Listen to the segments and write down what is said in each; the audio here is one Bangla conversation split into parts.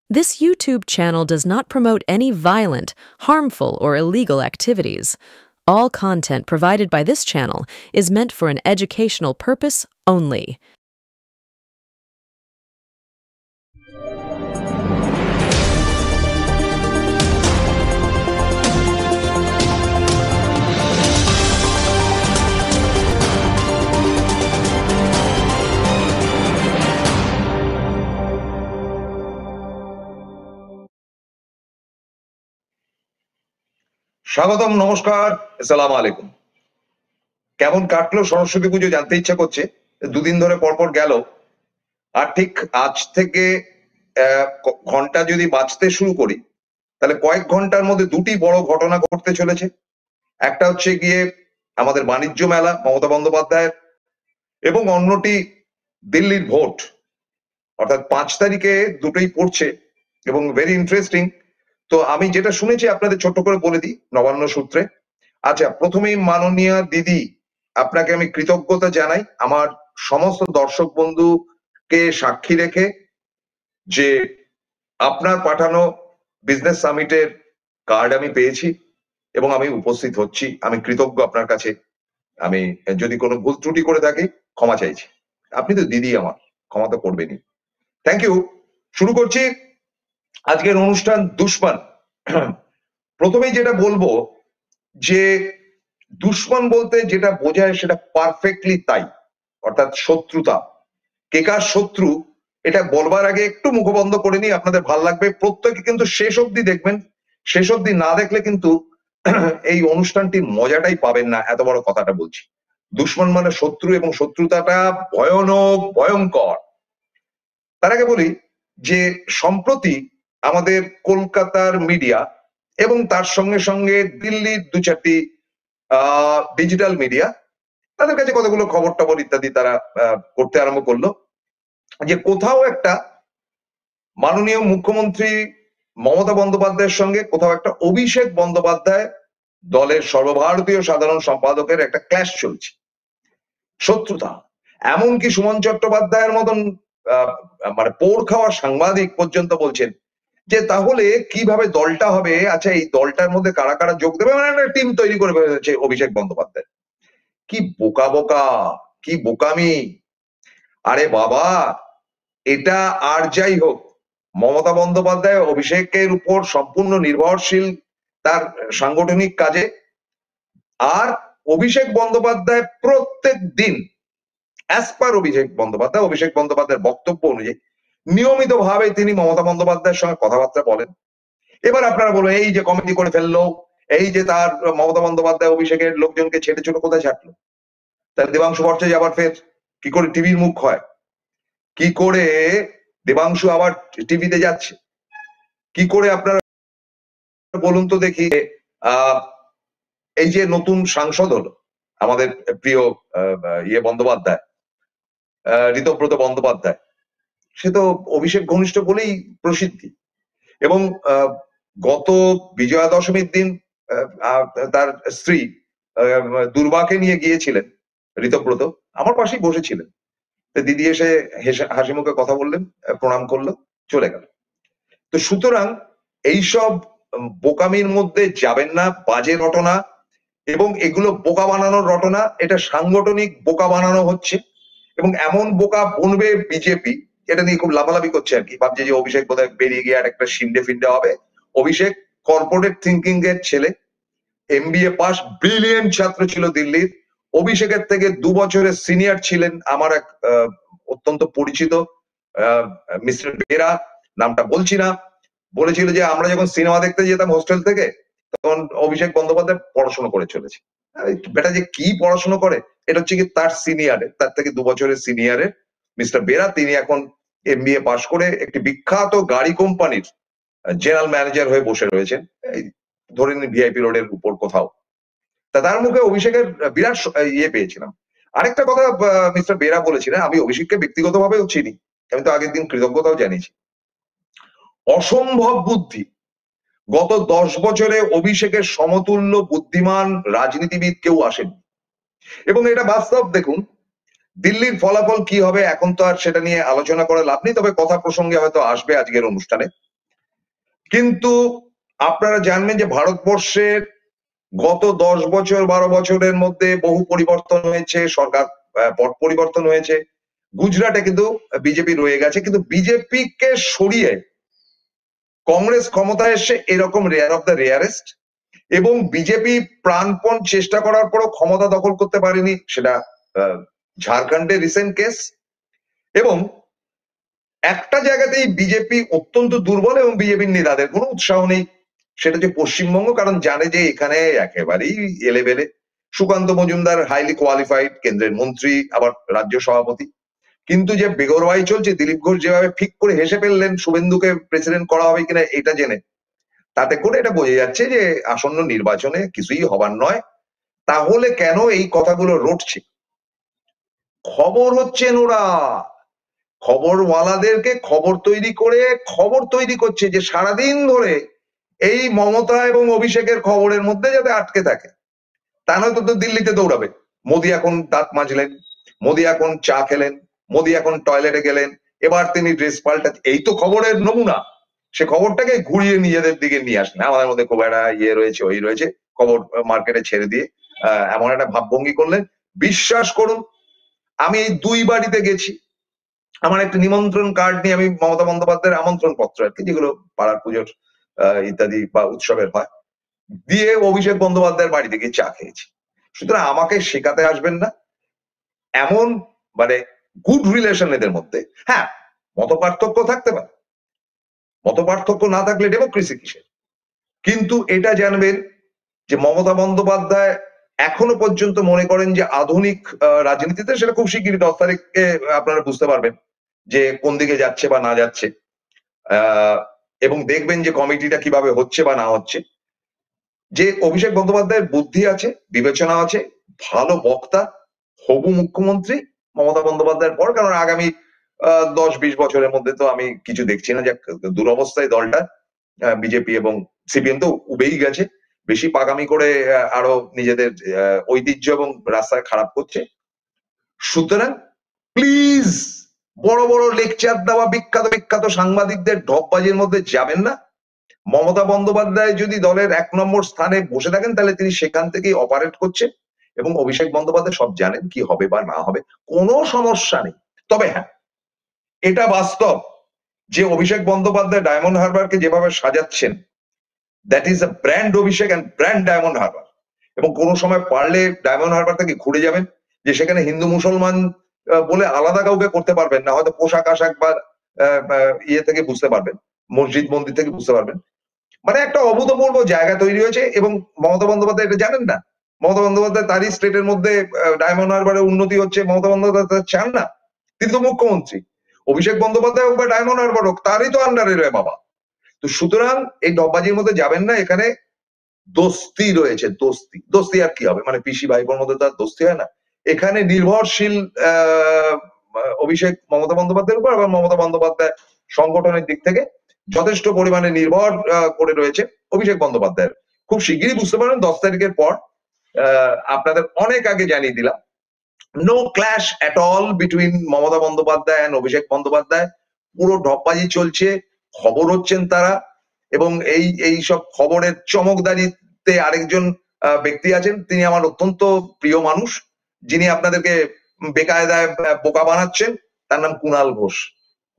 This YouTube channel does not promote any violent, harmful, or illegal activities. All content provided by this channel is meant for an educational purpose only. স্বাগতম, নমস্কার, আসসালামু আলাইকুম। কেমন কাটলো সরস্বতী পুজো জানতে ইচ্ছা করছে। দুদিন ধরে পরপর গেল, আর ঠিক আজ থেকে ঘন্টা যদি বাজতে শুরু করি, তাহলে কয়েক ঘন্টার মধ্যে দুটি বড় ঘটনা ঘটতে চলেছে। একটা হচ্ছে গিয়ে আমাদের বাণিজ্য মেলা মমতা বন্দ্যোপাধ্যায়ের, এবং অন্যটি দিল্লির ভোট, অর্থাৎ 5 তারিখে দুটোই পড়ছে এবং ভেরি ইন্টারেস্টিং। তো আমি যেটা শুনেছি আপনাদের ছোট্ট করে বলে দিই নবান্ন সূত্রে। আচ্ছা, প্রথমেই মাননীয় দিদি, আপনাকে আমি কৃতজ্ঞতা জানাই আমার সমস্ত দর্শক বন্ধুকে সাক্ষী রেখে, যে আপনার পাঠানো বিজনেস সামিটের কার্ড আমি পেয়েছি এবং আমি উপস্থিত হচ্ছি। আমি কৃতজ্ঞ আপনার কাছে। আমি যদি কোনো ভুল ত্রুটি করে থাকি ক্ষমা চাইছি। আপনি তো দিদি, আমার ক্ষমা তো করবেনই। Thank you. শুরু করছি আজকের অনুষ্ঠান দুশ্মন। প্রথমেই যেটা বলবো, যে দুশ্মন বলতে যেটা বোঝায় সেটা পারফেক্টলি তাই, অর্থাৎ শত্রুতা। কে কার শত্রু এটা বলবার আগে একটু মুখ বন্ধ করে নিই, আপনাদের ভাল লাগবে। প্রত্যেকে কিন্তু শেষ অবধি দেখবেন, শেষ অবধি না দেখলে কিন্তু এই অনুষ্ঠানটির মজাটাই পাবেন না, এত বড় কথাটা বলছি। দুশ্মন মানে শত্রু, এবং শত্রুতাটা ভয়ানক, ভয়ঙ্কর। তার আগে বলি যে সম্প্রতি আমাদের কলকাতার মিডিয়া এবং তার সঙ্গে সঙ্গে দিল্লির 2-4টি ডিজিটাল মিডিয়া, তাদের কাছে কতগুলো খবর টবর ইত্যাদি তারা করতে আরম্ভ করলো, যে কোথাও একটা মাননীয় মুখ্যমন্ত্রী মমতা বন্দ্যোপাধ্যায়ের সঙ্গে কোথাও একটা অভিষেক বন্দ্যোপাধ্যায় দলের সর্বভারতীয় সাধারণ সম্পাদকের একটা ক্ল্যাশ চলছে, শত্রুতা। এমনকি সুমন চট্টোপাধ্যায়ের মতন মানে পোড় খাওয়া সাংবাদিক পর্যন্ত বলছেন যে তাহলে কিভাবে দলটা হবে, আচ্ছা এই দলটার মধ্যে কারা কারা যোগ দেবে, মানে একটা টিম তৈরি করে ফেলেছে অভিষেক বন্দ্যোপাধ্যায়। কি বোকা বোকা, কি বোকামি। আরে বাবা, এটা আর যাই হোক, মমতা বন্দ্যোপাধ্যায় অভিষেকের উপর সম্পূর্ণ নির্ভরশীল তার সাংগঠনিক কাজে। আর অভিষেক বন্দ্যোপাধ্যায় প্রত্যেক দিন অ্যাজ পার অভিষেক বন্দ্যোপাধ্যায়ের বক্তব্য অনুযায়ী নিয়মিত ভাবে তিনি মমতা বন্দ্যোপাধ্যায়ের সঙ্গে কথাবার্তা বলেন। এবার আপনারা বলবেন এই যে কমিটি করে ফেললো, এই যে তার মমতা বন্দ্যোপাধ্যায় অভিষেকের লোকজনকে ছেড়ে ছিল, কোথায় ছাড়লো? তাহলে দেবাংশু ভট্টাচার্য আবার ফের কি করে টিভির মুখ হয়? কি করে দেবাংশু আবার টিভিতে যাচ্ছে? কি করে আপনারা বলুন তো দেখি। এই যে নতুন সাংসদ হলো আমাদের প্রিয় বন্দ্যোপাধ্যায়, ঋতব্রত বন্দ্যোপাধ্যায়, সে তো অভিষেক ঘনিষ্ঠ বলেই প্রসিদ্ধি। এবং গত বিজয়া দশমীর দিন তার স্ত্রী দুর্বাকে নিয়ে গিয়েছিলেন ঋতব্রত, আমার পাশেই বসেছিলেন। দিদি এসে হাসি মুখে কথা বললেন, প্রণাম করলো, চলে গেল। তো সুতরাং এইসব বোকামির মধ্যে যাবেন না, বাজে রটনা, এবং এগুলো বোকা বানানোর রটনা। এটা সাংগঠনিক বোকা বানানো হচ্ছে, এবং এমন বোকা বনবে বিজেপি, এটা নিয়ে খুব লাফালাফি করছে আর কি। ভাবছে যে অভিষেক বোধহয় বেরিয়ে গিয়ে আর একটা শিন্ডে ফিন্ডে হবে। অভিষেক কর্পোরেট থিঙ্কিং এর ছেলে, MBA পাস, ব্রিলিয়েন্ট ছাত্র ছিল দিল্লির। অভিষেকের থেকে 2 বছরের সিনিয়র ছিলেন আমার এক অত্যন্ত পরিচিত মিস্টার বেরা, নামটা বলছি না, বলেছিল যে আমরা যখন সিনেমা দেখতে যেতাম হোস্টেল থেকে, তখন অভিষেক বন্দ্যোপাধ্যায় পড়াশোনা করে চলেছে। বেটা যে কি পড়াশোনা করে, এটা হচ্ছে কি তার সিনিয়রের, তার থেকে 2 বছরের সিনিয়রের মিস্টার বেরা, তিনি এখন MBA পাস করে একটি বিখ্যাত গাড়ি কোম্পানির জেনারেল ম্যানেজার হয়ে বসে রয়েছেন, ধরে নিন VIP রোডের উপর কোথাও। তা তার মুখে অভিষেকের বিরাট ইয়ে পেয়েছিলাম। আরেকটা কথা মিস্টার বেরা বলেছিলেন, আমি অভিষেককে ব্যক্তিগতভাবেও চিনি, আমি তো আগের দিন কৃতজ্ঞতাও জানিয়েছি। অসম্ভব বুদ্ধি। গত 10 বছরে অভিষেকের সমতুল্য বুদ্ধিমান রাজনীতিবিদ কেউ আসেনি, এবং এটা বাস্তব। দেখুন দিল্লির ফলাফল কি হবে এখন তো আর সেটা নিয়ে আলোচনা করে লাভ নেই, তবে কথা প্রসঙ্গে হয়তো আসবে আজকের অনুষ্ঠানে। কিন্তু আপনারা জানবেন যে ভারতবর্ষের গত 10 বছর 12 বছরের মধ্যে বহু পরিবর্তন হয়েছে, সরকার পট পরিবর্তন হয়েছে। গুজরাটে কিন্তু বিজেপি রয়ে গেছে, কিন্তু বিজেপি কে সরিয়ে কংগ্রেস ক্ষমতায় এসে এরকম রেয়ার অফ দ্য রেয়ারেস্ট। এবং বিজেপি প্রাণপণ চেষ্টা করার পরও ক্ষমতা দখল করতে পারেনি, সেটা ঝাড়খণ্ডের রিসেন্ট কেস। এবং একটা জায়গাতেই বিজেপি অত্যন্ত দুর্বল এবং বিজেপির নেতাদের কোনো উৎসাহ নেই, সেটা হচ্ছে পশ্চিমবঙ্গ। কারণ জানে যে এখানে একেবারেই এলেবেলে। সুকান্ত মজুমদার হাইলি কোয়ালিফাইড, কেন্দ্রের মন্ত্রী, আবার রাজ্য সভাপতি। কিন্তু যে বেগরবাই চলছে, দিলীপ ঘোষ যেভাবে ঠিক করে হেসে ফেললেন শুভেন্দুকে প্রেসিডেন্ট করা হবে কিনা এটা জেনে, তাতে করে এটা বোঝা যাচ্ছে যে আসন্ন নির্বাচনে কিছুই হবার নয়। তাহলে কেন এই কথাগুলো রটছে? খবর হচ্ছেন ওরা, খবরওয়ালাদেরকে খবর তৈরি করছে যে সারাদিন ধরে এই মমতা এবং অভিষেকের খবরের মধ্যে যাতে আটকে থাকে। তা নয়তো তো দিল্লিতে দৌড়াবে। মোদি এখন দাঁত মাজলেন, মোদি এখন চা খেলেন, মোদি এখন টয়লেটে গেলেন, এবার তিনি ড্রেস পাল্টাচ্ছেন, এই তো খবরের নমুনা। সে খবরটাকে ঘুরিয়ে নিজেদের দিকে নিয়ে আসেন, আমাদের মধ্যে খুব একটা ইয়ে রয়েছে, ওই রয়েছে, খবর মার্কেটে ছেড়ে দিয়ে এমন একটা ভাবভঙ্গি করলেন। বিশ্বাস করুন, আমি এই 2 বাড়িতে গেছি, আমার একটা নিমন্ত্রণ কার্ড নিয়ে, আমি মমতা বন্দ্যোপাধ্যায়ের আমন্ত্রণ পত্র আর কি, যেগুলো পাড়ার পুজোর ইত্যাদি বা উৎসবের হয়, দিয়ে অভিষেক বন্দ্যোপাধ্যায়ের বাড়িতে গিয়ে চা খেয়েছি। সুতরাং আমাকে শেখাতে আসবেন না এমন, মানে গুড রিলেশন এদের মধ্যে। হ্যাঁ, মত পার্থক্য থাকতে পারে, মত পার্থক্য না থাকলে ডেমোক্রেসি কিসের? কিন্তু এটা জানবেন যে মমতা বন্দ্যোপাধ্যায় এখনো পর্যন্ত মনে করেন যে আধুনিক রাজনীতিতে, সেটা খুব শিগগিরই 10 তারিখে আপনারা বুঝতে পারবেন যে কোন দিকে যাচ্ছে বা না যাচ্ছে, এবং দেখবেন যে কমিটিটা কিভাবে হচ্ছে বা না হচ্ছে। যে অভিষেক বন্দ্যোপাধ্যায়ের বুদ্ধি আছে, বিবেচনা আছে, ভালো বক্তা, হবু মুখ্যমন্ত্রী মমতা বন্দ্যোপাধ্যায়ের পর। কারণ আগামী 10-20 বছরের মধ্যে তো আমি কিছু দেখছি না, যে দুরবস্থায় দলটা, বিজেপি এবং সিপিএম তো উবেই গেছে, বেশি পাগামি করে আরো নিজেদের ঐতিহ্য এবং রাস্তায় খারাপ করছে। সুতরাং প্লিজ বড় বড় লেকচার দেওয়া বিখ্যাত বিখ্যাত সাংবাদিকদের ঢপবাজির মধ্যে যাবেন না। মমতা বন্দ্যোপাধ্যায় যদি দলের 1 নম্বর স্থানে বসে থাকেন, তাহলে তিনি সেখান থেকেই অপারেট করছেন, এবং অভিষেক বন্দ্যোপাধ্যায় সব জানেন কি হবে বা না হবে, কোনো সমস্যা নেই। তবে হ্যাঁ, এটা বাস্তব যে অভিষেক বন্দ্যোপাধ্যায় ডায়মন্ড হারবারকে যেভাবে সাজাচ্ছেন, that is a brand Abhishek and brand Diamond Harbour. এবং কোনো সময় পারলে ডায়মন্ড হারবার থেকে ঘুরে যাবেন, যে সেখানে হিন্দু মুসলমান বলে আলাদা কাউকে করতে পারবেন না, হয়তো পোশাক আশাক বা ইয়ে থেকে বুঝতে পারবেন, মসজিদ মন্দির থেকে বুঝতে পারবেন। মানে একটা অভূতপূর্ব জায়গা তৈরি হয়েছে। এবং মমতা বন্দ্যোপাধ্যায় এটা জানেন না, মমতা বন্দ্যোপাধ্যায় তারই স্টেটের মধ্যে ডায়মন্ড হারবারের উন্নতি হচ্ছে, মমতা বন্দ্যোপাধ্যায় চান না, তিনি তো মুখ্যমন্ত্রী। অভিষেক বন্দ্যোপাধ্যায় হোক বা ডায়মন্ড হারবার হোক, তারই তো আন্ডারে রয়ে বাবা। তো সুতরাং এই ডববাজির মধ্যে যাবেন না, এখানে দোস্তি রয়েছে, দোস্তি। দোস্তি আর কি হবে, মানে পিসি ভাইবোর মধ্যে তো আর দোস্তি হয় না। এখানে নির্ভরশীল অভিষেক মমতা বন্দ্যোপাধ্যায়ের উপর, এবং মমতা বন্দ্যোপাধ্যায় সংগঠনের দিক থেকে যথেষ্ট পরিমাণে নির্ভর করে রয়েছে অভিষেক বন্দ্যোপাধ্যায়ের। খুব শিগগিরই বুঝতে পারবেন 10 তারিখের পর। আপনাদের অনেক আগে জানিয়ে দিলাম, no clash at all between Mamata Bandyopadhyay and Abhishek Bandyopadhyay. পুরো ঢপবাজি চলছে, খবর হচ্ছেন তারা। এবং এই সব খবরের চমকদারিতে আরেকজন ব্যক্তি আছেন, তিনি আমার অত্যন্ত প্রিয় মানুষ, যিনি আপনাদেরকে বেকায়দায় বোকা বানাচ্ছেন, তার নাম কুণাল ঘোষ।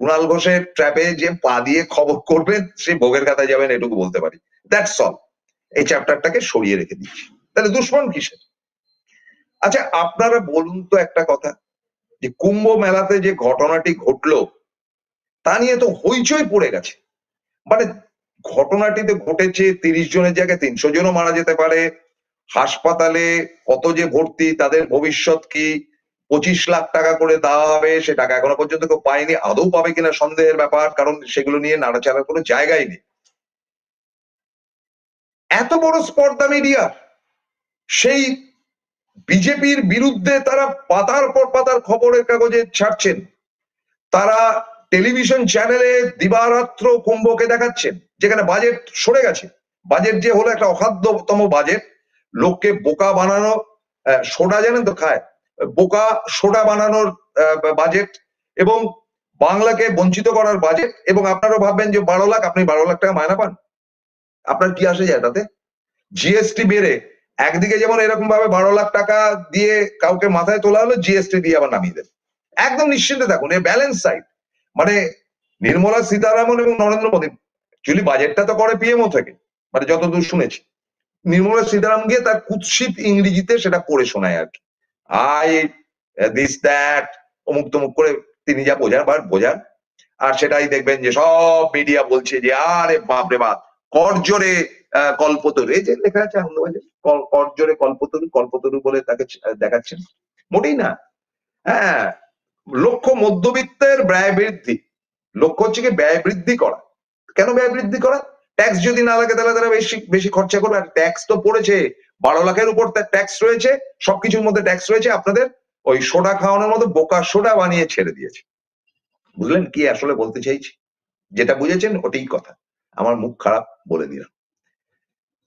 কুণাল ঘোষের ট্র্যাপে যে পা দিয়ে খবর করবেন, সে ভোগের খাতায় যাবেন, এটুকু বলতে পারি। That's all. এই চ্যাপ্টারটাকে সরিয়ে রেখে দিচ্ছি। তাহলে দুশ্মন কিসের? আচ্ছা, আপনারা বলুন তো একটা কথা, যে কুম্ভ মেলাতে যে ঘটনাটি ঘটলো, তা নিয়ে তো হইচই পড়ে গেছে। মানে ঘটনাটিতে ঘটেছে 30 জনের জায়গায় 300 জনও মারা যেতে পারে, হাসপাতালে কত যে ভর্তি, তাদের ভবিষ্যৎ কি, 25 লাখ টাকা করে দেওয়া হবে, সে টাকা এখনো পর্যন্ত কেউ পায়নি, আদৌ পাবে কিনা সন্দেহের ব্যাপার, কারণ সেগুলো নিয়ে নাড়াচাড়ার কোনো জায়গাই নেই। এত বড় স্পর্ধা মিডিয়া, সেই বিজেপির বিরুদ্ধে তারা পাতার পর পাতার খবরের কাগজে ছাড়ছেন, তারা টেলিভিশন চ্যানেলে দিবারাত্র কুম্ভকে দেখাচ্ছেন, যেখানে বাজেট সরে গেছে। বাজেট যে হলো একটা অখাদ্যতম বাজেট, লোককে বোকা বানানো, সোডা জানেন তো খায়, বোকা সোডা বানানোর বাজেট। এবং বাংলাকে বঞ্চিত করার বাজেট, এবং আপনারাও ভাববেন যে 12 লাখ, আপনি 12 লাখ টাকা মায়না পান, আপনার কি আসে যায় তাতে? জিএসটি বেড়ে একদিকে যেমন এরকম ভাবে 12 লাখ টাকা দিয়ে কাউকে মাথায় তোলা হলো, জিএসটি দিয়ে আবার নামিয়ে দেবে। একদম নিশ্চিন্তে থাকুন, এ ব্যালেন্স সাইড। মানে নির্মলা সীতারামন এবং নরেন্দ্র মোদী, অ্যাকচুয়ালি বাজেটটা তো করে পিএমও থেকে, মানে যতদূর শুনেছি, নির্মলা সীতারামন গিয়ে তার কুৎসিত ইংরেজিতে সেটা করে শোনায় আর কি, আই দিস দ্যাট অমুক তমুক করে তিনি যা বোঝান, আর সেটাই দেখবেন যে সব মিডিয়া বলছে যে আরে বাপরে বাপ, করজোরে কল্পতরু, এই যে লেখা আছে আনন্দবাজার, করজোরে কল্পতরু, কল্পতরু বলে তাকে দেখাচ্ছেন, মোটেই না। হ্যাঁ, লক্ষ্য মধ্যবিত্তের ব্যয় বৃদ্ধি, লক্ষ্য হচ্ছে কি ব্যয় বৃদ্ধি করা। কেন ব্যয় বৃদ্ধি করা? ট্যাক্স যদি না লাগে তাহলে তারা বেশি বেশি খরচা করবে, আর ট্যাক্স তো পড়েছে 12 লাখের উপর, তার ট্যাক্স রয়েছে, সবকিছুর মধ্যে ট্যাক্স রয়েছে, আপনাদের ওই সোডা খাওয়ানোর মতো বোকা সোডা বানিয়ে ছেড়ে দিয়েছে। বুঝলেন কি আসলে বলতে চাইছি? যেটা বুঝেছেন ওটাই কথা, আমার মুখ খারাপ বলে দিলাম।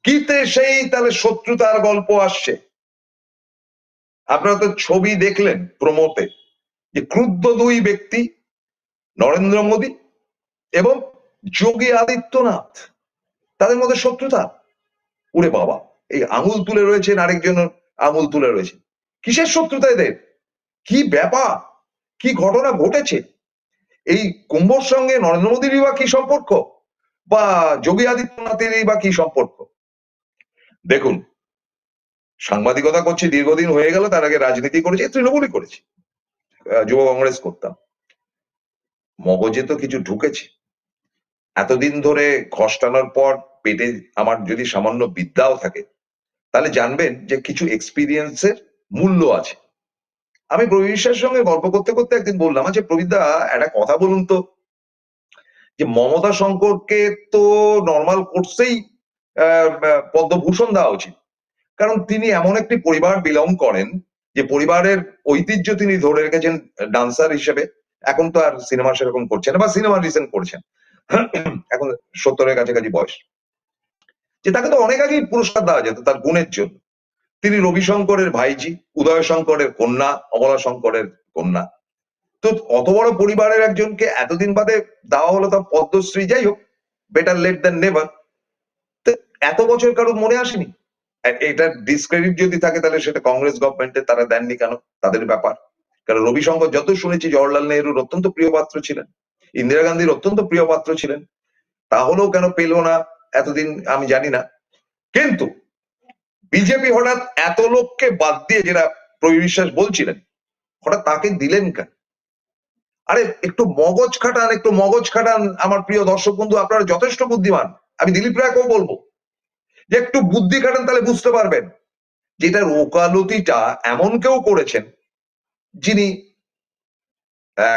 কিতে সেই তাহলে শত্রুতার গল্প আসছে। আপনারা তো ছবি দেখলেন প্রমোতে, যে ক্রুদ্ধ দুই ব্যক্তি, নরেন্দ্র মোদী এবং যোগী আদিত্যনাথ, তাদের মধ্যে শত্রুতা। উরে বাবা, এই আঙুল তুলে রয়েছেন, আরেকজন আঙুল তুলে রয়েছে, কিসের শত্রুতা এদের? কি ব্যাপার, কি ঘটনা ঘটেছে? এই কুম্ভর সঙ্গে নরেন্দ্র মোদীরই বা কি সম্পর্ক, বা যোগী আদিত্যনাথেরই বা কি সম্পর্ক? দেখুন, সাংবাদিকতা করছি দীর্ঘদিন হয়ে গেল, তার আগে রাজনীতি করেছি, তৃণমূলই করেছি, যুব কংগ্রেস করতাম, মগজে তো কিছু ঢুকেছে। এতদিন ধরে ঘষ্টানোর পর পেটে আমার যদি সামান্য বিদ্যাও থাকে, তাহলে জানবেন যে কিছু এক্সপিরিয়েন্সের মূল্য আছে। আমি প্রবীর বিশ্বাসের সঙ্গে গল্প করতে করতে একদিন বললাম, আচ্ছা প্রবীরদা একটা কথা বলুন তো, যে মমতা শঙ্করকে তো নর্মাল কোর্সেই পদ্মভূষণ দেওয়া উচিত, কারণ তিনি এমন একটি পরিবার বিলং করেন, যে পরিবারের ঐতিহ্য তিনি ধরে রেখেছেন ডান্সার হিসেবে। এখন তো আর সিনেমা সেরকম করছেন না, বা সিনেমা রিসেন্ট করছেন, এখন 70-এর কাছাকাছি বয়স, যে তাকে তো অনেক আগেই পুরস্কার দেওয়া যেত তার গুণের জন্য। তিনি রবিশঙ্করের ভাইজি, উদয় শঙ্করের কন্যা, অমলা শঙ্করের কন্যা। তো অত বড় পরিবারের একজনকে এতদিন বাদে দেওয়া হলো তা পদ্মশ্রী। যাই হোক, বেটার লেট দ্যান নেভার। তো এত বছর কারো মনে আসেনি? এটা ডিসক্রেডিট যদি থাকে তাহলে সেটা কংগ্রেস গভর্নমেন্টে, তারা দেননি কেন, তাদের ব্যাপার। কারণ রবিশঙ্কর যত শুনেছি জওহরলাল নেহরুর অত্যন্ত প্রিয় পাত্র ছিলেন, ইন্দিরা গান্ধীর অত্যন্ত প্রিয় পাত্র ছিলেন, তাহলেও কেন পেল না এতদিন আমি জানি না। কিন্তু বিজেপি হঠাৎ এত লোককে বাদ দিয়ে, যেটা প্রবীর বিশ্বাস বলছিলেন, হঠাৎ তাকে দিলেন কেন? আরে একটু মগজ খাটান, একটু মগজ খাটান আমার প্রিয় দর্শক বন্ধু, আপনারা যথেষ্ট বুদ্ধিমান। আমি দিলীপ রায়কেও বলবো যে একটু বুদ্ধি খাটান, তাহলে বুঝতে পারবেন যেটার ওকালতিটা এমন কেউ করেছেন যিনি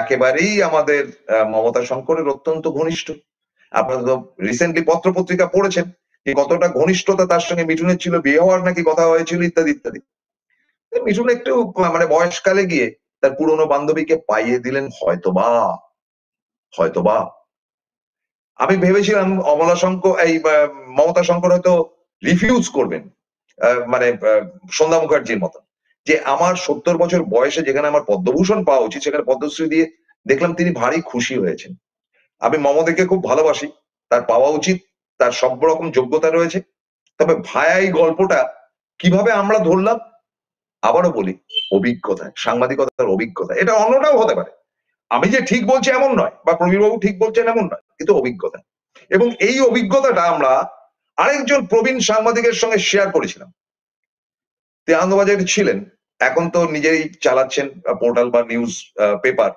একেবারেই আমাদের মমতা শঙ্করের অত্যন্ত ঘনিষ্ঠ। আপনারা তো রিসেন্টলি পত্র পত্রিকা পড়েছেন যে কতটা ঘনিষ্ঠতা তার সঙ্গে মিঠুনের ছিল, বিয়ে হওয়ার নাকি কথা হয়েছিল, ইত্যাদি ইত্যাদি। মিঠুন একটু মানে বয়সকালে গিয়ে তার পুরনো বান্ধবীকে পাইয়ে দিলেন হয়তোবা, হয়তোবা। আমি ভেবেছিলাম অমলা শঙ্কর, এই মমতা শঙ্কর হয়তো রিফিউজ করবেন, মানে সন্ধ্যা মুখার্জির মতো, যে আমার 70 বছর বয়সে যেখানে আমার পদ্মভূষণ পাওয়া উচিত, সেখানে পদ্মশ্রী দিয়ে দেখলাম তিনি ভারী খুশি হয়েছেন। আমি মমতাকে খুব ভালোবাসি, তার পাওয়া উচিত, তার সব রকম যোগ্যতা রয়েছে। তবে ভায়া এই গল্পটা কিভাবে আমরা ধরলাম, আবারও বলি, অভিজ্ঞতা, সাংবাদিকতার অভিজ্ঞতা। এটা অন্যটাও হতে পারে, আমি যে ঠিক বলছি এমন নয়, বা প্রবীরবাবু ঠিক বলছেন এমন নয়, কিন্তু অভিজ্ঞতা। এবং এই অভিজ্ঞতাটা আমরা আরেকজন প্রবীণ সাংবাদিকের সঙ্গে শেয়ার করেছিলাম। তিনি আনন্দবাজারে ছিলেন, এখন তো নিজেই চালাচ্ছেন পোর্টাল বা নিউজ পেপার,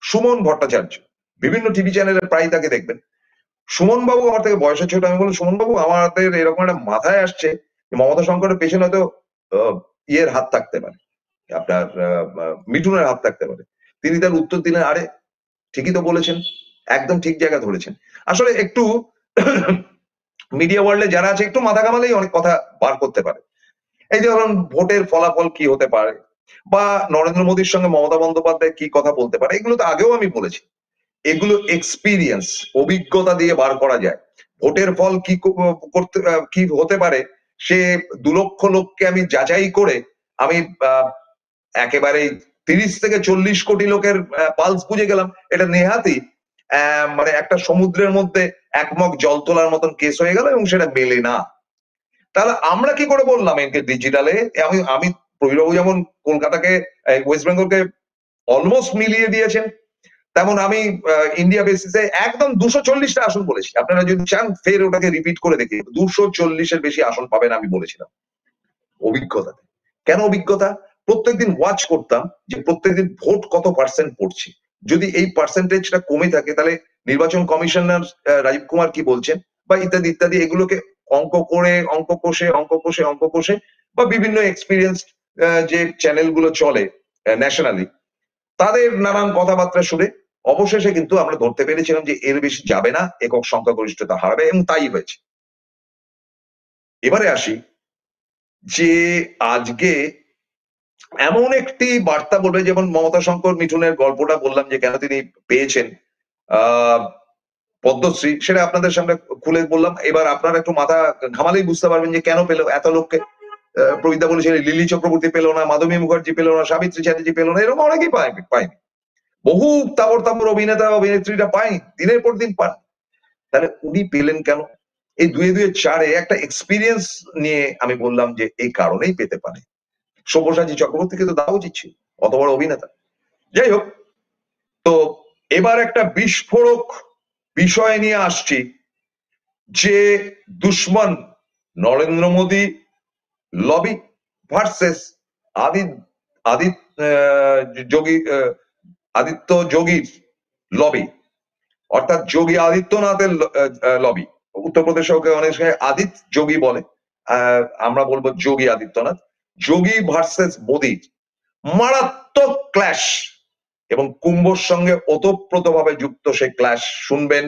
সুমন ভট্টাচার্য। বিভিন্ন টিভি চ্যানেলে প্রায় তাকে দেখবেন। সুমন বাবু আমার থেকে বয়সে ছোট। আমি বললাম, সুমন বাবু, আমাদের এরকম একটা মাথায় আসছে যে মমতা শঙ্করের পেছনে হয়তো ইয়ের হাত থাকতে পারে, আপনার মিঠুনের হাত থাকতে পারে। তিনি তার উত্তর দিলেন, আরে ঠিকই তো বলেছেন, একদম ঠিক জায়গা ধরেছেন। আসলে একটু মিডিয়া ওয়ার্ল্ডে যারা আছে একটু মাথা ঘামালেই অনেক কথা বার করতে পারে। এই যে ধরুন ভোটের ফলাফল কি হতে পারে, বা নরেন্দ্র মোদীর সঙ্গে মমতা বন্দ্যোপাধ্যায় কি কথা বলতে পারে, এগুলো তো আগেও আমি বলেছি। এগুলো এক্সপিরিয়েন্স, অভিজ্ঞতা দিয়ে বার করা যায়। ভোটের ফল কি করতে কি হতে পারে, সে 2 লক্ষ লোককে আমি যাচাই করে আমি একেবারেই 30 থেকে 40 কোটি লোকের পালস বুঝে গেলাম, এটা নেহাতি মানে একটা সমুদ্রের মধ্যে একমগ জল তোলার মতন কেস হয়ে গেল এবং সেটা মেলে না। তাহলে আমরা কি করে বললাম এনকে ডিজিটালে? আমি প্রবীরবাবু যেমন কলকাতাকে ওয়েস্ট বেঙ্গলকে অলমোস্ট মিলিয়ে দিয়েছেন, তেমন আমি ইন্ডিয়া বেসিসে একদম 240টা আসন বলেছি। আপনারা যদি চান ফের ওটাকে রিপিট করে দেখি, 240-এর বেশি আসন পাবেন আমি বলেছিলাম। অভিজ্ঞতা। কেন অভিজ্ঞতা? প্রত্যেকদিন ওয়াচ করতাম যে প্রত্যেকদিন ভোট কত পার্সেন্ট পড়ছে। যদি এই পার্সেন্টেজটা কমে থাকে তাহলে নির্বাচন কমিশনার রাজীব কুমার কি বলছেন বা ইত্যাদি ইত্যাদি, এগুলোকে অঙ্ক করে অঙ্ক কষে বা বিভিন্ন এক্সপিরিয়েন্স যে চ্যানেলগুলো চলে ন্যাশনালি, তাদের নানান কথাবার্তা শুনে অবশেষে কিন্তু আমরা ধরতে পেরেছিলাম যে এর বেশি যাবে না, একক সংখ্যাগরিষ্ঠতা হারাবে, এবং তাই হয়েছে। এবারে আসি যে আজকে এমন একটি বার্তা বলবে, যেমন মমতা শঙ্কর মিঠুনের গল্পটা বললাম যে কেন তিনি পেয়েছেন পদ্মশ্রী, সেটা আপনাদের সামনে খুলে বললাম। এবার আপনারা একটু মাথা ঘামালেই বুঝতে পারবেন যে কেন পেল এত লোককে। প্রবিদ্যা বলেছিলেন লিলি চক্রবর্তী পেল না, মাধবী মুখার্জি পেল না, সাবিত্রী চ্যাটার্জি পেল না, এরকম অনেকেই পায়নি। বহু তাবর অভিনেতা অভিনেত্রীরা পায়নি, দিনের পর দিন পান। তাহলে উনি পেলেন কেন? এই দুয়ে চারে একটা এক্সপিরিয়েন্স নিয়ে আমি বললাম যে এই কারণেই পেতে পারে। সব্যসাচী চক্রবর্তীকে তো দেওয়া উচিত ছিল, অত বড় অভিনেতা। যাই হোক, তো এবার একটা বিস্ফোরক বিষয় নিয়ে আসছি যে দুশ্মন নরেন্দ্র মোদী লবি ভার্সেস আদিত্য যোগীর লবি, অর্থাৎ যোগী আদিত্যনাথের লবি। উত্তরপ্রদেশে ওকে অনেক সময় আদিত্য যোগী বলে, আমরা বলবো যোগী আদিত্যনাথ। যোগী ভার্সেস মোদীর মারাত্মক ক্ল্যাশ, এবং কুম্ভর সঙ্গে ওতপ্রোতভাবে যুক্ত সেই ক্ল্যাশ শুনবেন।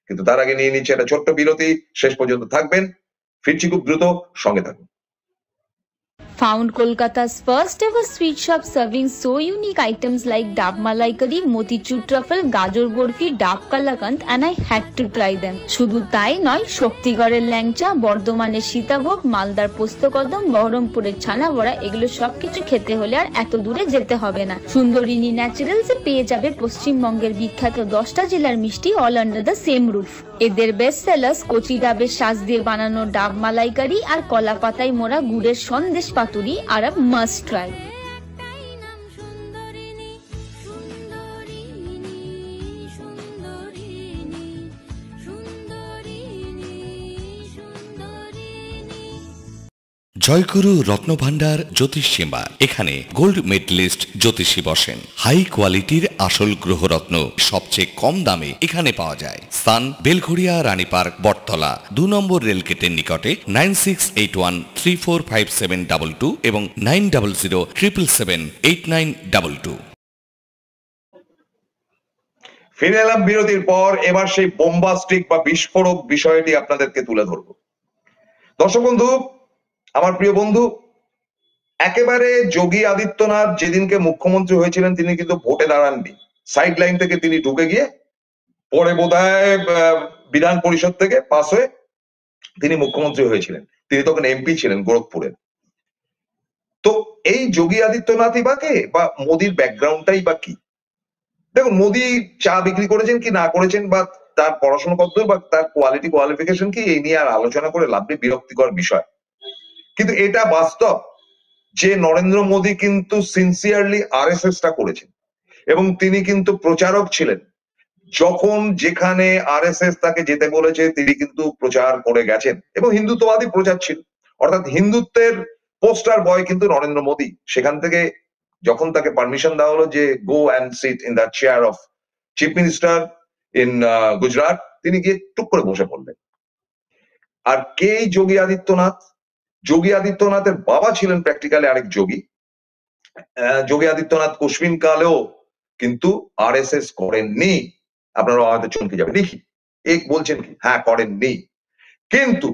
কিন্তু তার আগে নিয়ে নিচ্ছে একটা ছোট্ট বিরতি, শেষ পর্যন্ত থাকবেন, ফিরছি খুব দ্রুত, সঙ্গে থাকুন। Found Kolkata's first ever sweet shop serving so unique items like Dab Malai Curry, Motichur Truffle, Gajor Borfi, Dab Kalakand, and I had to try them. শুধু তাই নয়, শক্তিগড়ের ল্যাংচা, বর্ধমানের সীতাভোগ, মালদার পোস্তকদম, বহরমপুরের ছানা বড়া, এগুলো সবকিছু খেতে হলে আর এত দূরে যেতে হবে না। সুন্দরিনী ন্যাচারালসে পেয়ে যাবে পশ্চিমবঙ্গের বিখ্যাত 10টা জেলার মিষ্টি all under the same roof. এদের বেস্ট সেলার্স কচি ডাবের শাঁস দিয়ে বানানো ডাব মালাইকারি আর কলা পাতায় মোড়া গুড়ের সন্দেশ পাতুরি আর মাস্ট ট্রাই। জয়গুরু রত্নভান্ডার জ্যোতিষীমা, এখানে গোল্ড মেডেলিস্ট জ্যোতিষী বসেন। হাই কোয়ালিটির আসল গ্রহরত্ন সবচেয়ে কম দামে এখানে পাওয়া যায়। স্থান বেলঘড়িয়া রানীপার্ক বটতলা 2 নম্বর রেলগেটের নিকটে। 9681345722 এবং 9007778922। ফিরে এলাম বিরতির পর। এবার সেই বোম্বাস্টিক বা বিস্ফোরক বিষয়টি আপনাদেরকে তুলে ধরবো। দর্শক বন্ধু, আমার প্রিয় বন্ধু, একেবারে যোগী আদিত্যনাথ যেদিনকে মুখ্যমন্ত্রী হয়েছিলেন তিনি কিন্তু ভোটে দাঁড়াননি, সাইড লাইন থেকে তিনি ঢুকে গিয়ে পরে বোধহয় বিধান পরিষদ থেকে পাস হয়ে তিনি মুখ্যমন্ত্রী হয়েছিলেন। তিনি তখন এমপি ছিলেন গোরখপুরের। তো এই যোগী আদিত্যনাথই বা কে, বা মোদির ব্যাকগ্রাউন্ডটাই বা কি? দেখুন, মোদি চা বিক্রি করেছেন কি না করেছেন, বা তার পড়াশোনা কত, বা তার কোয়ালিফিকেশন কি, এই নিয়ে আর আলোচনা করে লাভ নেই, বিরক্তিকর বিষয়। কিন্তু এটা বাস্তব যে নরেন্দ্র মোদী কিন্তু সিনসিয়ারলি আরএসএস টা করেছেন, এবং তিনি কিন্তু প্রচারক ছিলেন। যখন যেখানে আরএসএস তাকে যেতে বলেছে তিনি কিন্তু প্রচার করে গেছেন, এবং হিন্দুত্ববাদী প্রচার ছিল, অর্থাৎ হিন্দুত্বের পোস্টার বয় কিন্তু নরেন্দ্র মোদী। সেখান থেকে যখন তাকে পারমিশন দেওয়া হলো যে go and sit in the chair of chief minister in Gujarat, তিনি গিয়ে টুক করে বসে পড়লেন। আর কে যোগী আদিত্যনাথ? যোগী আদিত্যনাথের বাবা ছিলেন প্র্যাকটিক্যালি আরেক যোগী। যোগী আদিত্যনাথ কোশ্মিন কালেও কিন্তু আরএসএস করেননি। আপনারা হয়তো চমকে যাবেন, দেখি এক বলছেন কি, হ্যাঁ করেননি। কিন্তু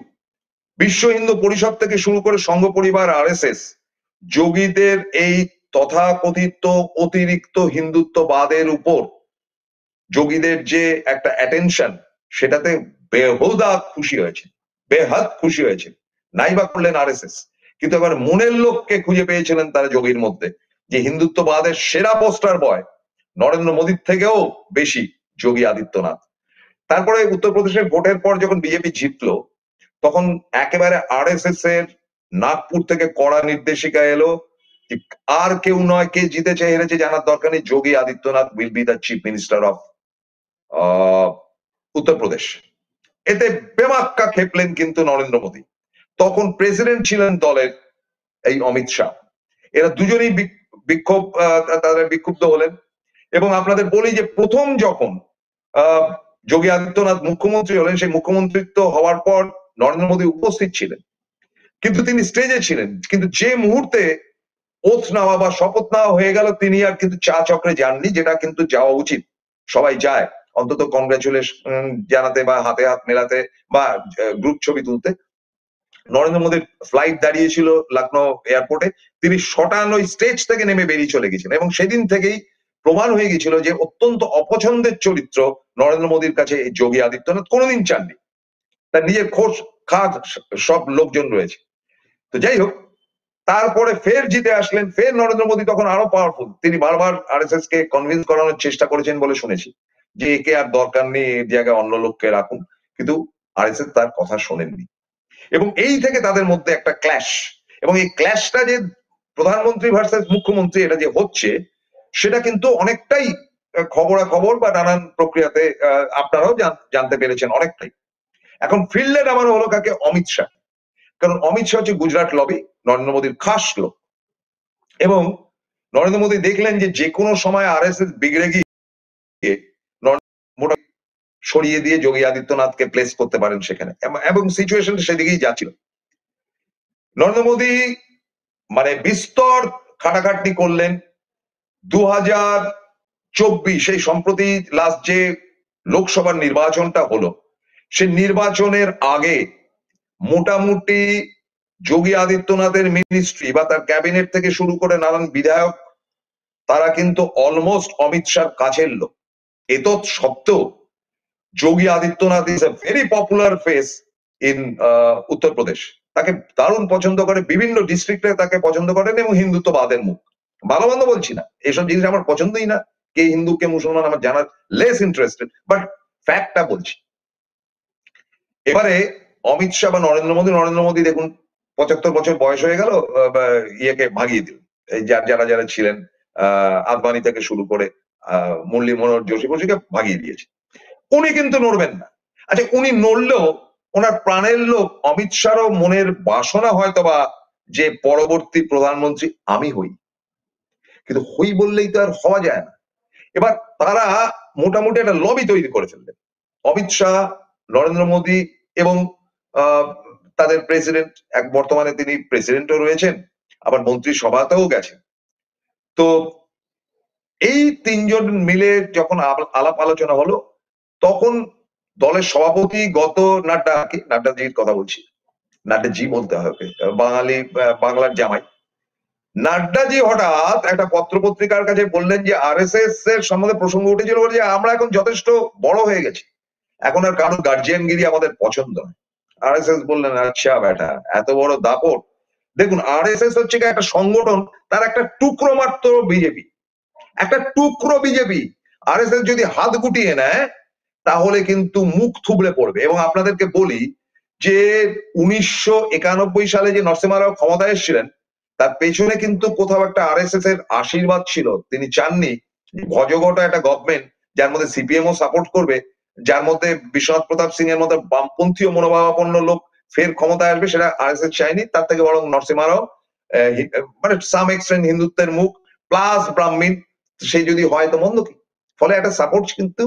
বিশ্ব হিন্দু পরিষদ থেকে শুরু করে সংঘ পরিবার, আরএসএস যোগীদের এই তথাকথিত অতিরিক্ত হিন্দুত্ববাদের উপর যোগীদের যে একটা অ্যাটেনশন, সেটাতে বেহুদা খুশি হয়েছে, বেহাদ খুশি হয়েছে। নাইবা করলেন আরএসএস, কিন্তু এবার মনের লোককে খুঁজে পেয়েছিলেন তারা যোগীর মধ্যে, যে হিন্দুত্ববাদের সেরা পোস্টার বয় নরেন্দ্র মোদীর থেকেও বেশি যোগী আদিত্যনাথ। তারপরে উত্তরপ্রদেশের ভোটের পর যখন বিজেপি জিতলো, তখন একেবারে আরএসএস এর নাগপুর থেকে কড়া নির্দেশিকা এলো যে আর কেউ নয়, কে জিতেছে হেরেছে জানার দরকার নেই, Yogi Adityanath will be the chief minister of Uttar Pradesh. এতে বেমাক্কা খেপলেন কিন্তু নরেন্দ্র মোদী। তখন প্রেসিডেন্ট ছিলেন দলের এই অমিত শাহ। এরা দুজনেই তাদের বিক্ষুব্ধ হলেন। এবং আপনাদের বলি যে প্রথম যখন যোগী আদিত্যনাথ মুখ্যমন্ত্রী হলেন, সেই মুখ্যমন্ত্রিত্ব হওয়ার পর নরেন্দ্র মোদী উপস্থিত ছিলেন, কিন্তু তিনি স্টেজে ছিলেন। কিন্তু যে মুহূর্তে ওথ নেওয়া বা শপথ নেওয়া হয়ে গেল, তিনি আর কিন্তু চা চক্রে যাননি, যেটা কিন্তু যাওয়া উচিত। সবাই যায় অন্তত কংগ্রাচুলেশন জানাতে বা হাতে হাত মেলাতে বা গ্রুপ ছবি তুলতে। নরেন্দ্র মোদীর ফ্লাইট দাঁড়িয়েছিল লখনৌ এয়ারপোর্টে, তিনি শটান ওই স্টেজ থেকে নেমে বেরিয়ে চলে গেছিলেন। এবং সেদিন থেকেই প্রমাণ হয়ে গেছিল যে অত্যন্ত অপছন্দের চরিত্র নরেন্দ্র মোদীর কাছে এই যোগী আদিত্যনাথ কোনোদিন চাননি। তার নিজের খোঁজ খাদ সব লোকজন রয়েছে। তো যাই হোক, তারপরে ফের জিতে আসলেন, ফের নরেন্দ্র মোদী তখন আরো পাওয়ারফুল। তিনি বারবার আরএসএস কে কনভিন্স করানোর চেষ্টা করেছেন বলে শুনেছি যে একে আর দরকার নেই, এর জায়গায় অন্য লোককে রাখুন, কিন্তু আরএসএস তার কথা শোনেননি। এবং এই থেকে তাদের মধ্যে একটা ক্ল্যাশ, এবং এই ক্ল্যাশটা যে প্রধানমন্ত্রী ভার্সেস মুখ্যমন্ত্রী এটা যে হচ্ছে, সেটা কিন্তু অনেকটাই খবরাখবর বা নানান প্রক্রিয়াতে আপনারাও জানতে পেরেছেন অনেকটাই। এখন ফিল্ডে নামানো হলো কাকে? অমিত শাহ। কারণ অমিত শাহ হচ্ছে গুজরাট লবি, নরেন্দ্র মোদীর খাস লোক। এবং নরেন্দ্র মোদী দেখলেন যে কোনো সময় আরএসএস বিগড়ে গিয়ে মোটামুটি সরিয়ে দিয়ে যোগী আদিত্যনাথকে প্লেস করতে পারেন সেখানে, এবং সিচুয়েশন সেদিকেই যাচ্ছিল। নরেন্দ্র মোদী মানে বিস্তর খাটাখাটনি করলেন। 2024 এই সম্প্রতি লাস্ট যে লোকসভার নির্বাচনটা হলো, সে নির্বাচনের আগে মোটামুটি যোগী আদিত্যনাথের মিনিস্ট্রি বা তার ক্যাবিনেট থেকে শুরু করে নানান বিধায়ক, তারা কিন্তু অলমোস্ট অমিত শাহর কাছের লোক। এত সত্ত্বেও Yogi Adityanath is a very popular face in Uttar Pradesh. তাকে দারুণ পছন্দ করে, বিভিন্ন ডিস্ট্রিক্টে তাকে পছন্দ করেন, এবং হিন্দুত্ববাদের মুখ। ভালো মন্দ বলছি না, এসব জিনিস আমার পছন্দই না, কে হিন্দু কে মুসলমান আমার জানার লেস ইন্টারেস্টেড, বাট ফ্যাক্টটা বলছি। এবারে অমিত শাহ বা নরেন্দ্র মোদী দেখুন 75 বছর বয়স হয়ে গেল, ইয়েকে ভাগিয়ে দিল, যারা ছিলেন আদবানি থেকে শুরু করে মুরলী মনোহর যোশী বসুকে ভাগিয়ে দিয়েছে। উনি কিন্তু নড়বেন না। আচ্ছা, উনি নড়লেও ওনার প্রাণের লোক অমিত শাহরও মনের বাসনা হয়তো বা যে পরবর্তী প্রধানমন্ত্রী আমি হই, কিন্তু হই বললেই তো আর হওয়া যায় না। এবার তারা মোটামুটি একটা লবি তৈরি করে ফেললেন, অমিত শাহ, নরেন্দ্র মোদী এবং তাদের প্রেসিডেন্ট, বর্তমানে তিনি প্রেসিডেন্টও রয়েছেন, আবার মন্ত্রিসভাতেও গেছেন। তো এই তিনজন মিলে যখন আলাপ আলোচনা হলো, তখন দলের সভাপতি নাড্ডাজির কথা বলছি, নাড্ডাজি বলতে হবে, বাংলার জামাই নাড্ডাজি হঠাৎ একটা পত্রপত্রিকার কাছে বললেন যে আরএসএস এর সম্বন্ধে প্রসঙ্গ উঠেছিল যে আমরা এখন যথেষ্ট বড় হয়ে গেছি, এখন আর কারোর গার্জিয়ানগিরি আমাদের পছন্দ নয়। আরএসএস বললেন আচ্ছা বেটা, এত বড় দাপট। দেখুন, আরএসএস হচ্ছে একটা সংগঠন, তার একটা টুকরো মাত্র বিজেপি, একটা টুকরো বিজেপি। আরএসএস যদি হাত গুটিয়ে নেয় তাহলে কিন্তু মুখ থুবড়ে পড়বে। এবং আপনাদেরকে বলি যে 1991 সালে যে নরসিমহা রাও ক্ষমতায় এসেছিলেন, তার পেছনে কিন্তু কোথাও একটা আরএসএস এর আশীর্বাদ ছিল। তিনি চাননি ভজগটা একটা গভর্নমেন্ট যার মধ্যে সিপিএম ও সাপোর্ট করবে, যার মধ্যে বিশ্বনাথ প্রতাপ সিং এর মতো বামপন্থী ও মনোভাবাপন্ন লোক ফের ক্ষমতায় আসবে, সেটা আরএসএস চায়নি। তার থেকে বরং নরসিমহা রাও মানে সাম এক্সটেন্ট হিন্দুত্বের মুখ প্লাস ব্রাহ্মণ, সেই যদি হয় তো মন্দ কি। ফলে একটা সাপোর্ট কিন্তু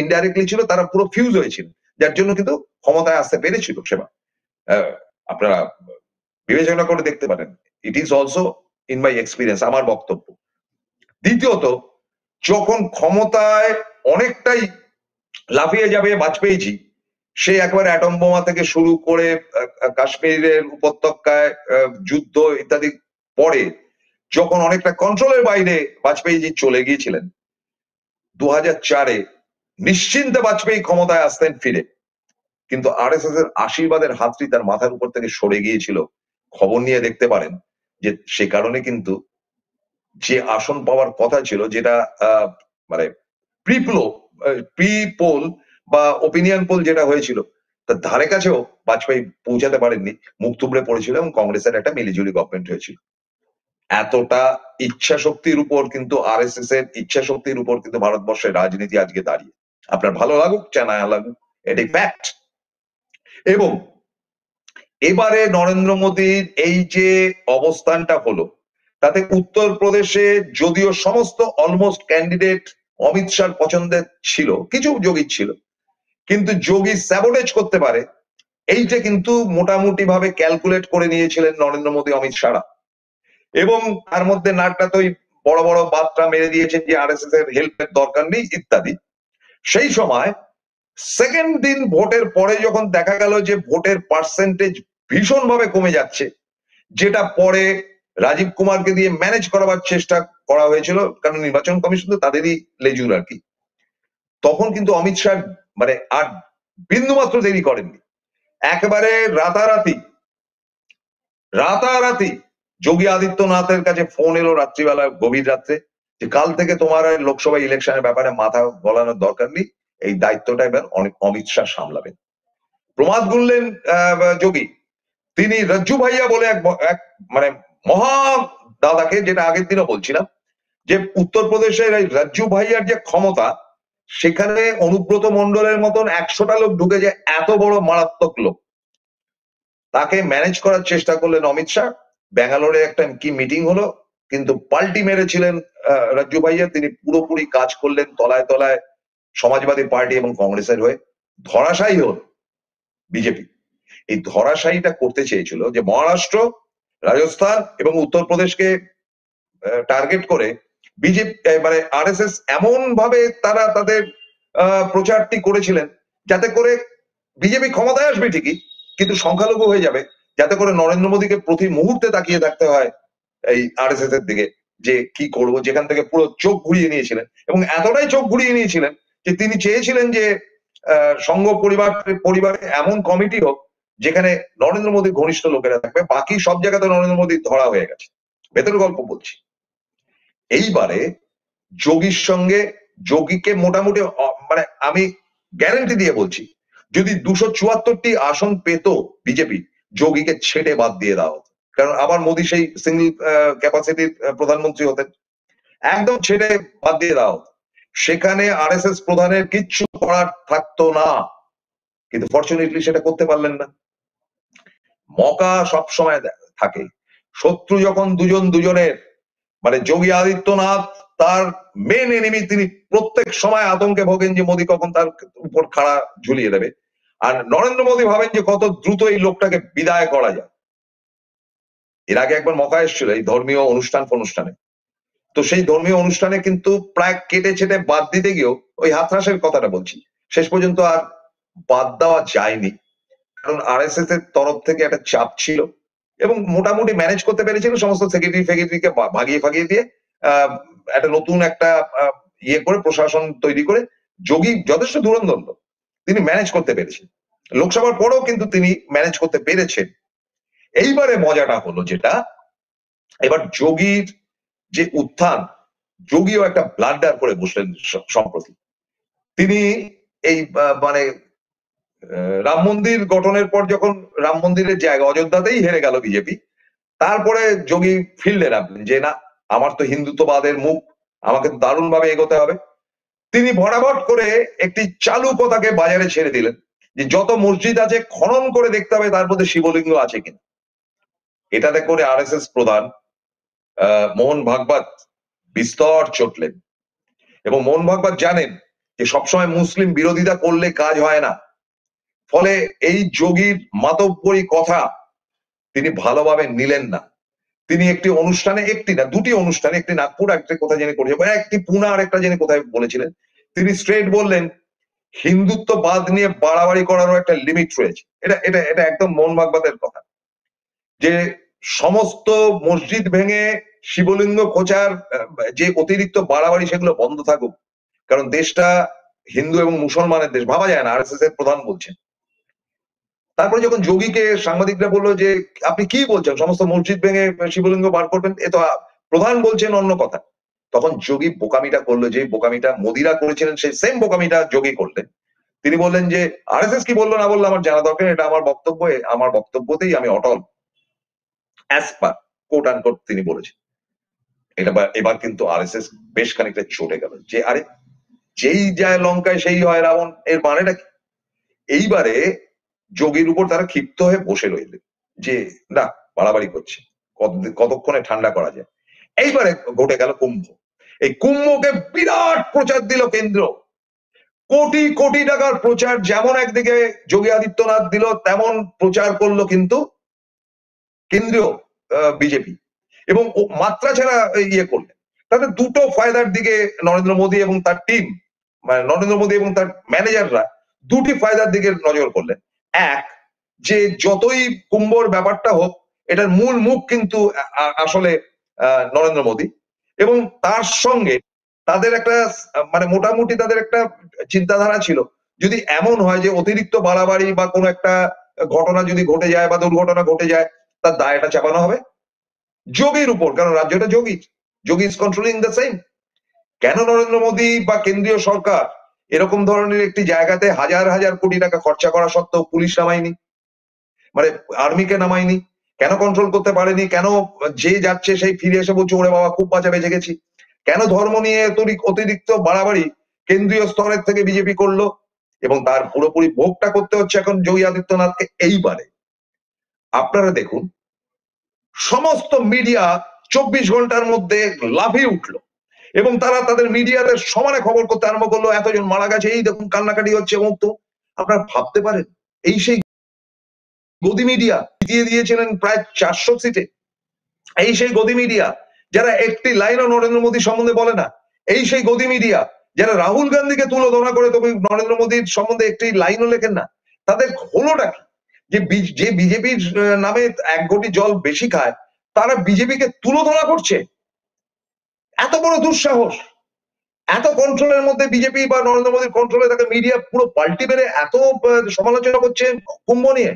ইনডাইরেক্টলি ছিল, তারা পুরো ফিউজ হয়েছিল, যার জন্য কিন্তু ক্ষমতায় আসতে পেরেছিল সেবা। আপনারা বিবেচনা করে দেখতে পারেন, it is also in my experience, আমার বক্তব্য। দ্বিতীয়ত, যখন ক্ষমতায় অনেকটাই লাফিয়ে যাবে বাজপেয়ীজি, সে একবার অ্যাটম বোমা থেকে শুরু করে কাশ্মীরের উপত্যকায় যুদ্ধ ইত্যাদি পরে যখন অনেকটা কন্ট্রোলের বাইরে বাজপেয়ীজি চলে গিয়েছিলেন, 2004-এ নিশ্চিন্তে বাজপেয়ী ক্ষমতায় আসতেন ফিরে, কিন্তু আরএসএস এর আশীর্বাদের হাতটি তার মাথার উপর থেকে সরে গিয়েছিল। খবর নিয়ে দেখতে পারেন যে সে কারণে কিন্তু যে আসন পাওয়ার কথা ছিল, যেটা মানে প্রি পোল বা ওপিনিয়ন পোল যেটা হয়েছিল, তার ধারে কাছেও বাজপেয়ী পৌঁছাতে পারেননি, মুখ থুবড়ে পড়েছিল এবং কংগ্রেসের একটা মিলিজুলি গভর্নমেন্ট হয়েছিল। এতটা ইচ্ছা শক্তির উপর কিন্তু আরএসএস এর ইচ্ছা শক্তির উপর কিন্তু ভারতবর্ষের রাজনীতি আজকে দাঁড়িয়ে, আপনার ভালো লাগুক চা না লাগুক, এটি ফ্যাক্ট। এবং এবারে নরেন্দ্র মোদীর এই যে অবস্থানটা হলো, তাতে উত্তরপ্রদেশে যদিও সমস্ত অলমোস্ট ক্যান্ডিডেট অমিত শাহর পছন্দের ছিল, কিছু যোগী ছিল, কিন্তু যোগী স্যাবোটেজ করতে পারে এইটা কিন্তু মোটামুটি ভাবে ক্যালকুলেট করে নিয়েছিলেন নরেন্দ্র মোদী অমিত শাহরা। এবং তার মধ্যে নাটটা তো বড় বড় বার্তা মেরে দিয়েছেন যে আরএসএস এর হেল্পের দরকার নেই ইত্যাদি। সেই সময় সেকেন্ড দিন ভোটের পরে যখন দেখা গেল যে ভোটের পার্সেন্টেজ ভীষণভাবে কমে যাচ্ছে, যেটা পরে রাজীব কুমারকে দিয়ে ম্যানেজ করাবার চেষ্টা করা হয়েছিল, কারণ নির্বাচন কমিশন তো তাদেরই লেজুর আর কি, তখন কিন্তু অমিত শাহ মানে আর বিন্দুমাত্র দেরি করেননি, একেবারে রাতারাতি যোগী আদিত্যনাথের কাছে ফোন এলো রাত্রিবেলা, গভীর রাত্রে, যে কাল থেকে তোমার লোকসভা ইলেকশনের ব্যাপারে মাথা গলানোর দরকার নেই, এই দায়িত্বটা এবার অমিত শাহ সামলাবেন। প্রমাদ গুনলেন যোগী, তিনি রজ্জু ভাইয়া বলে এক মানে মহা দাদাকে, যেটা আগের দিনও বলছিলাম যে উত্তরপ্রদেশের এই রজ্জু ভাইয়ার যে ক্ষমতা, সেখানে অনুব্রত মন্ডলের মতন 100টা লোক ঢুকে যায়, এত বড় মারাত্মক লোক, তাকে ম্যানেজ করার চেষ্টা করলেন অমিত শাহ। ব্যাঙ্গালোরে একটা কি মিটিং হলো, কিন্তু পাল্টি মেরেছিলেন রজ্জু ভাইয়া, তিনি পুরোপুরি কাজ করলেন তলায় তলায় সমাজবাদী পার্টি এবং কংগ্রেসের হয়ে, ধরাশায়ী হল বিজেপি। এই ধরাশায়ীটা করতে চেয়েছিল যে মহারাষ্ট্র, রাজস্থান এবং উত্তরপ্রদেশকে টার্গেট করে বিজেপি মানে আরএসএস এমন ভাবে তারা তাদের প্রচারটি করেছিলেন যাতে করে বিজেপি ক্ষমতায় আসবে ঠিকই, কিন্তু সংখ্যালঘু হয়ে যাবে, যাতে করে নরেন্দ্র মোদীকে প্রতি মুহূর্তে তাকিয়ে থাকতে হয় এই আরএসএস এর দিকে যে কি করব, যেখান থেকে পুরো চোখ ঘুরিয়ে নিয়েছিলেন। এবং এতটাই চোখ ঘুরিয়ে নিয়েছিলেন যে তিনি চেয়েছিলেন যে সংঘ পরিবারে এমন কমিটি হোক যেখানে নরেন্দ্র মোদীর ঘনিষ্ঠ লোকেরা থাকবে, বাকি সব জায়গাতে নরেন্দ্র মোদী ধরা হয়ে গেছে। ভেতরের গল্প বলছি। এইবারে যোগীর সঙ্গে, যোগীকে মোটামুটি মানে আমি গ্যারেন্টি দিয়ে বলছি, যদি 274টি আসন পেত বিজেপি, যোগীকে ছেড়ে বাদ দিয়ে দেওয়া হতো, কারণ আবার মোদী সেই সিঙ্গল ক্যাপাসিটির প্রধানমন্ত্রী হতেন, একদম ছেড়ে বাদ দিয়ে দেওয়া হতো, সেখানে আরএসএস প্রধানের কিচ্ছু করার থাকতো না। কিন্তু ফরচুনেটলি সেটা করতে পারলেন না। মকা সব সময় থাকে, শত্রু যখন দুজনের, মানে যোগী আদিত্যনাথ তার মেন এনিমি, তিনি প্রত্যেক সময় আতঙ্কে ভোগেন যে মোদী কখন তার উপর খাড়া ঝুলিয়ে দেবে, আর নরেন্দ্র মোদী ভাবেন যে কত দ্রুত এই লোকটাকে বিদায় করা যায়। এর আগে একবার মকা এসেছিল এই ধর্মীয় অনুষ্ঠানে, তো সেই ধর্মীয় অনুষ্ঠানে কিন্তু প্রায় কেটে ছেটে বাদ দিতে গিয়েও, ওই হাতরাসের কথাটা বলছি, শেষ পর্যন্ত আর বাদ দেওয়া যায়নি, কারণ আরএসএস এর তরফ থেকে একটা চাপ ছিল এবং মোটামুটি ম্যানেজ করতে পেরেছিল সমস্ত সেক্রেটারিকে ভাগিয়ে দিয়ে একটা নতুন একটা ইয়ে করে প্রশাসন তৈরি করে যোগী যথেষ্ট ধুরন্ধর, তিনি ম্যানেজ করতে পেরেছেন, লোকসভার পরেও কিন্তু তিনি ম্যানেজ করতে পেরেছেন। এইবারে মজাটা হলো যেটা, এবার যোগীর যে উত্থান, যোগীও একটা ব্লান্ডার করে বসলেন সম্প্রতি। তিনি এই মানে রাম মন্দির গঠনের পর যখন রাম মন্দিরের জায়গা অযোধ্যাতেই হেরে গেল বিজেপি, তারপরে যোগী ফিল্ডে নামলেন যে না, আমার তো হিন্দুত্ববাদের মুখ, আমাকে দারুণ ভাবে এগোতে হবে। তিনি ভরাভট করে একটি চালু কথাকে বাজারে ছেড়ে দিলেন যে যত মসজিদ আছে খনন করে দেখতে হবে তার মধ্যে শিবলিঙ্গ আছে কিনা। এটাতে করে আরএসএস প্রধান মোহন ভাগবত বিস্তর চটলেন, এবং মোহন ভাগবত জানেন যে সবসময় মুসলিম বিরোধিতা করলে কাজ হয় না, ফলে এই যোগীর মাতব্বরী কথা তিনি ভালোভাবে নিলেন না। তিনি একটি অনুষ্ঠানে, একটি না দুটি অনুষ্ঠানে, একটি নাগপুর, একটা কোথায় জেনে করেছে, একটি পুনা আর একটা জেনে কোথায় বলেছিলেন, তিনি স্ট্রেট বললেন হিন্দুত্ববাদ নিয়ে বাড়াবাড়ি করারও একটা লিমিট রয়েছে। এটা এটা এটা একদম মোহন ভাগবতের কথা, যে সমস্ত মসজিদ ভেঙে শিবলিঙ্গ খোঁচার যে অতিরিক্ত বাড়াবাড়ি সেগুলো বন্ধ থাকুক, কারণ দেশটা হিন্দু এবং মুসলমানের দেশ, ভাবা যায় না আরএসএস এর প্রধান বলছেন। তারপরে যখন যোগীকে সাংবাদিকরা বললো যে আপনি কি বলছেন, সমস্ত মসজিদ ভেঙে শিবলিঙ্গ বার করবেন, এ তো প্রধান বলছেন অন্য কথা। তখন যোগী বোকামিটা করলো, যে বোকামিটা মোদিরা করেছিলেন সেই সেম বোকামিটা যোগী করলেন। তিনি বললেন যে আরএসএস কি বললো না বললো আমার জানা দরকার, এটা আমার বক্তব্য, আমার বক্তব্যতেই আমি অটল, অ্যাজ পার কোট আনকোট তিনি বলেছেন। এটা এবার কিন্তু আরএসএস বেশ খানিকটা চটে গেল যে আরে যেই যায় লঙ্কায় সেই হয় রাবণ, এর মানেটা কি? এইবারে যোগীর উপর তারা ক্ষিপ্ত হয়ে বসে রইলেন যে না, বাড়াবাড়ি করছে, কতক্ষণে ঠান্ডা করা যায়। এইবারে ঘটে গেল কুম্ভ। এই কুম্ভকে বিরাট প্রচার দিল কেন্দ্র, কোটি কোটি টাকার প্রচার, যেমন একদিকে যোগী আদিত্যনাথ দিল তেমন প্রচার করলো কিন্তু কেন্দ্রীয় বিজেপি, এবং মাত্রা ছাড়া ইয়ে করলেন। তাতে দুটো ফায়দার দিকে নরেন্দ্র মোদী এবং তার টিম, মানে নরেন্দ্র মোদী এবং তার ম্যানেজাররা দুটি ফায়দার দিকে নজর করলেন। এক, যে যতই কুম্ভর ব্যাপারটা হোক, এটার মূল মুখ কিন্তু আসলে নরেন্দ্র মোদী, এবং তার সঙ্গে তাদের একটা মানে মোটামুটি তাদের একটা চিন্তাধারা ছিল, যদি এমন হয় যে অতিরিক্ত বাড়াবাড়ি বা কোনো একটা ঘটনা যদি ঘটে যায় বা দুর্ঘটনা ঘটে যায়, তার দায়টা চাপানো হবে যোগীর উপর, কারণ রাজ্যটা যোগী, যোগী ইজ কন্ট্রোলিং দ্য সেম। কেন নরেন্দ্র মোদী বা কেন্দ্রীয় সরকার এরকম ধরনের একটি জায়গাতে হাজার হাজার কোটি টাকা খরচা করা সত্ত্বেও পুলিশ নামায়নি, মানে আর্মিকে নামায়নি? কেন কন্ট্রোল করতে পারেনি? কেন যে যাচ্ছে সেই ফিরে এসে বলছে ওরে বাবা খুব বাঁচা বেঁচে গেছি? কেন ধর্ম নিয়ে অতিরিক্ত বাড়াবাড়ি কেন্দ্রীয় স্তরের থেকে বিজেপি করলো, এবং তার পুরোপুরি ভোগটা করতে হচ্ছে এখন যোগী আদিত্যনাথকে। এইবারে আপনারা দেখুন, সমস্ত মিডিয়া 24 ঘন্টার মধ্যে লাফিয়ে উঠলো, এবং তারা তাদের মিডিয়াদের সমানে খবর করতে আরম্ভ করলো, এতজন মারা গেছে, এই দেখুন কান্নাকাটি হচ্ছে, এবং তো আপনারা ভাবতে পারেন এই সেই গদি মিডিয়া জিতিয়ে দিয়েছিলেন প্রায় 400 সিটে, এই সেই গদি মিডিয়া যারা একটি লাইনও নরেন্দ্র মোদী সম্বন্ধে বলে না, এই সেই গদি মিডিয়া যারা রাহুল গান্ধীকে তুলোধনা করে তবে নরেন্দ্র মোদীর সম্বন্ধে একটি লাইনও লেখেন না। তাদের হলোটা কি? যে বিজেপির নামে এক ঘটি জল বেশি খায়, তারা বিজেপিকে তুলোধনা করছে। এত বড় দুঃসাহস! এত কন্ট্রোলের মধ্যে বিজেপি বা নরেন্দ্র মোদীর কন্ট্রোলে থাকে মিডিয়া পুরো পাল্টি মেরে এত সমালোচনা করছে কুম্ভ নিয়ে।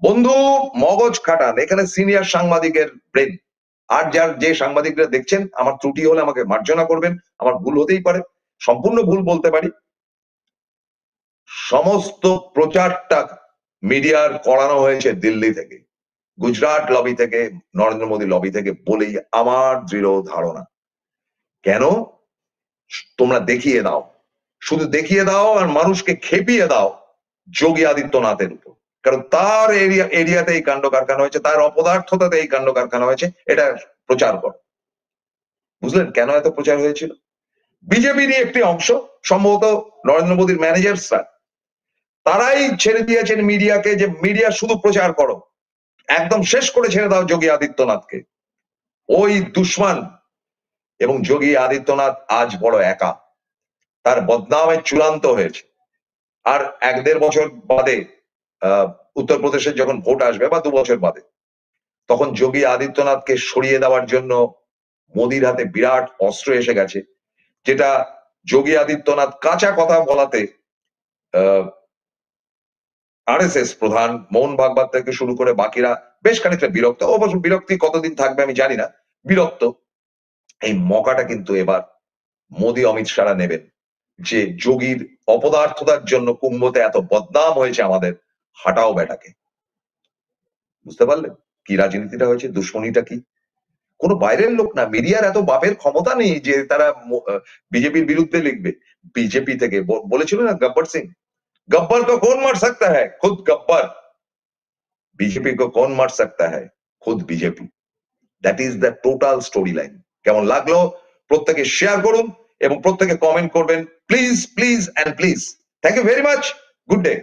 বন্ধু, মগজ খাটান, এখানে সিনিয়র সাংবাদিকের ব্রেন। আর যার যে সাংবাদিকরা দেখছেন, আমার ত্রুটি হলে আমাকে মার্জনা করবেন, আমার ভুল হতেই পারে, সম্পূর্ণ ভুল বলতে পারি। সমস্ত প্রচারটা মিডিয়ার করানো হয়েছে দিল্লি থেকে, গুজরাট লবি থেকে, নরেন্দ্র মোদী লবি থেকে বলেই আমার দৃঢ় ধারণা। কেন? তোমরা দেখিয়ে দাও, শুধু দেখিয়ে দাও আর মানুষকে খেপিয়ে দাও যোগী আদিত্যনাথের উপর, কারণ তার এরিয়াতে এই কাণ্ড কারখানা হয়েছে, তার অপদার্থতাতে এই কাণ্ড কারখানা হয়েছে, এটা প্রচার করো। বুঝলেন কেন এত প্রচার হয়েছিল? বিজেপিরই একটি অংশ, সম্ভবত নরেন্দ্র মোদীর ম্যানেজার্সরা, তারাই ছেড়ে দিয়েছেন মিডিয়াকে যে মিডিয়া শুধু প্রচার করো, একদম শেষ করে ছেড়ে দাও যোগী আদিত্যনাথকে। ওই দুশ্মন, এবং যোগী আদিত্যনাথ আজ বড় একা, তার বদনামের চূড়ান্ত হয়েছে। আর 1-1.5 বছর বাদে উত্তরপ্রদেশের যখন ভোট আসবে, বা 2 বছর বাদে, তখন যোগী আদিত্যনাথকে সরিয়ে দেওয়ার জন্য মোদির হাতে বিরাট অস্ত্র এসে গেছে, যেটা যোগী আদিত্যনাথ কাঁচা কথা বলাতে আরএসএস প্রধান মোহন ভাগবত থেকে শুরু করে বাকিরা বেশ খানিকটা বিরক্ত। অবশ্য বিরক্তি কতদিন থাকবে আমি জানি না, বিরক্ত। এই মকাটা কিন্তু এবার মোদী অমিত শাহরা নেবেন, যে যোগীর অপদার্থতার জন্য কুম্ভতে এত বদনাম হয়েছে আমাদের, হাটাও বেটাকে। বুঝতে পারলেন কি রাজনীতিটা হয়েছে, দুশ্মনীটা কি? কোনো বাইরের লোক না, মিডিয়ার এত বাপের ক্ষমতা নেই যে তারা বিজেপির বিরুদ্ধে লিখবে। বিজেপি থেকে বলেছিল না গব্বর সিং, गब्बर को कौन मार सकता है, खुद गब्बर। बीजेपी को कौन मार सकता है, खुद BJP. That is the total story line. কেমন লাগলো প্রত্যেকে শেয়ার করুন এবং প্রত্যেকে কমেন্ট করবেন, please please and please. Thank you very much, good day.